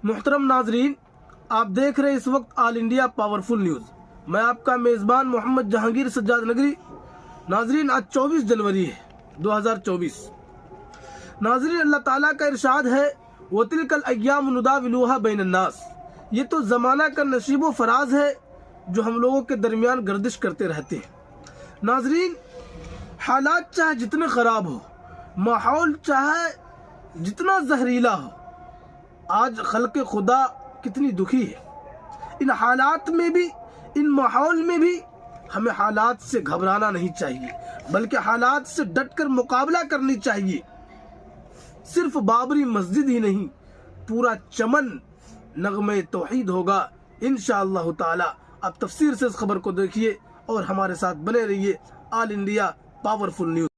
محترم ناظرین، آپ دیکھ رہے اس وقت آل انڈیا پاورفل نیوز۔ میں آپ کا میزبان محمد جہانگیر سجاد نگری۔ ناظرین، آج 24 جنوری ہے 2024۔ ناظرین، اللہ تعالیٰ کا ارشاد ہے وَتِلْكَ الْأَيَّامُ نُدَاوِلُوهَا بَيْنَ النَّاسِ۔ یہ تو زمانہ کا نشیب و فراز ہے جو ہم لوگوں کے درمیان گردش کرتے رہتے ہیں۔ ناظرین، حالات چاہے جتنے خراب ہو، ماحول چاہے جتنا زہریلا ہو، آج خلق خدا کتنی دکھی ہے۔ ان حالات میں بھی، ان ماحول میں بھی ہمیں حالات سے گھبرانا نہیں چاہیے، بلکہ حالات سے ڈٹ کر مقابلہ کرنی چاہیے۔ صرف بابری مسجد ہی نہیں، پورا چمن نغمے توحید ہوگا انشاءاللہ تعالی۔ آپ تفسیر سے اس خبر کو دیکھیے اور ہمارے ساتھ بنے رہیے۔ آل انڈیا پاورفل نیوز۔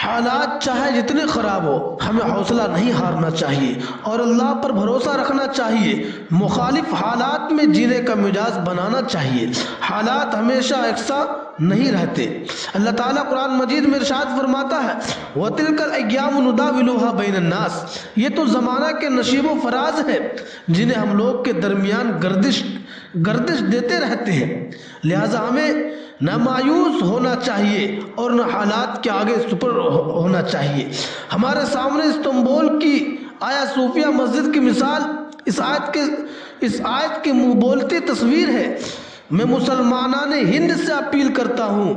حالات چاہے جتنے خراب ہو، ہمیں حوصلہ نہیں ہارنا چاہیے اور اللہ پر بھروسہ رکھنا چاہیے۔ مخالف حالات میں جینے کا مزاج بنانا چاہیے۔ حالات ہمیشہ یکساں نہیں رہتے۔ اللہ تعالیٰ قرآن مجید میں ارشاد فرماتا ہے وَتِلْكَ الْأَيَّامُ نُدَاوِلُوهَا بَيْنَ النَّاسِ۔ یہ تو زمانہ کے نشیب و فراز ہے جنہیں ہم لوگ کے درمیان گردش دیتے رہتے ہیں۔ لہٰذا ہمیں نہ مایوس ہونا چاہیے اور نہ حالات کے آگے سپر ہونا چاہیے۔ ہمارے سامنے استنبول کی آیا صوفیہ مسجد کی مثال اس آیت کی منہ بولتی تصویر ہے۔ میں مسلمانان ہند سے اپیل کرتا ہوں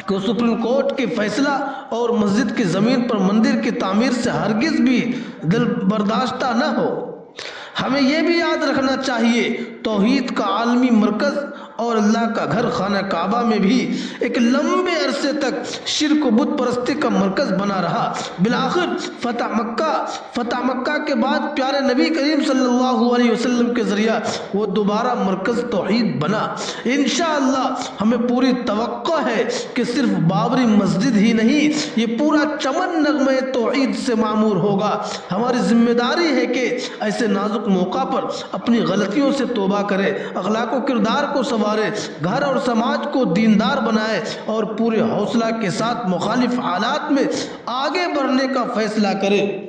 کہ سپریم کورٹ کے فیصلہ اور مسجد کی زمین پر مندر کی تعمیر سے ہرگز بھی دل برداشتہ نہ ہو۔ ہمیں یہ بھی یاد رکھنا چاہیے توحید کا عالمی مرکز اور اللہ کا گھر خانہ کعبہ میں بھی ایک لمبے عرصے تک شرک و بت پرستی کا مرکز بنا رہا۔ بالآخر فتح مکہ کے بعد پیارے نبی کریم صلی اللہ علیہ وسلم کے ذریعہ وہ دوبارہ مرکز توحید بنا۔ انشاءاللہ ہمیں پوری توقع ہے کہ صرف بابری مسجد ہی نہیں، یہ پورا چمن نغمہ توحید سے معمور ہوگا۔ ہماری ذمہ داری ہے کہ ایسے نازک موقع پر اپنی غلطیوں سے توبہ کرے، اخلاق و کردار کو سنوارے، گھر اور سماج کو دیندار بنائے اور پورے حوصلہ کے ساتھ مخالف حالات میں آگے بڑھنے کا فیصلہ کرے۔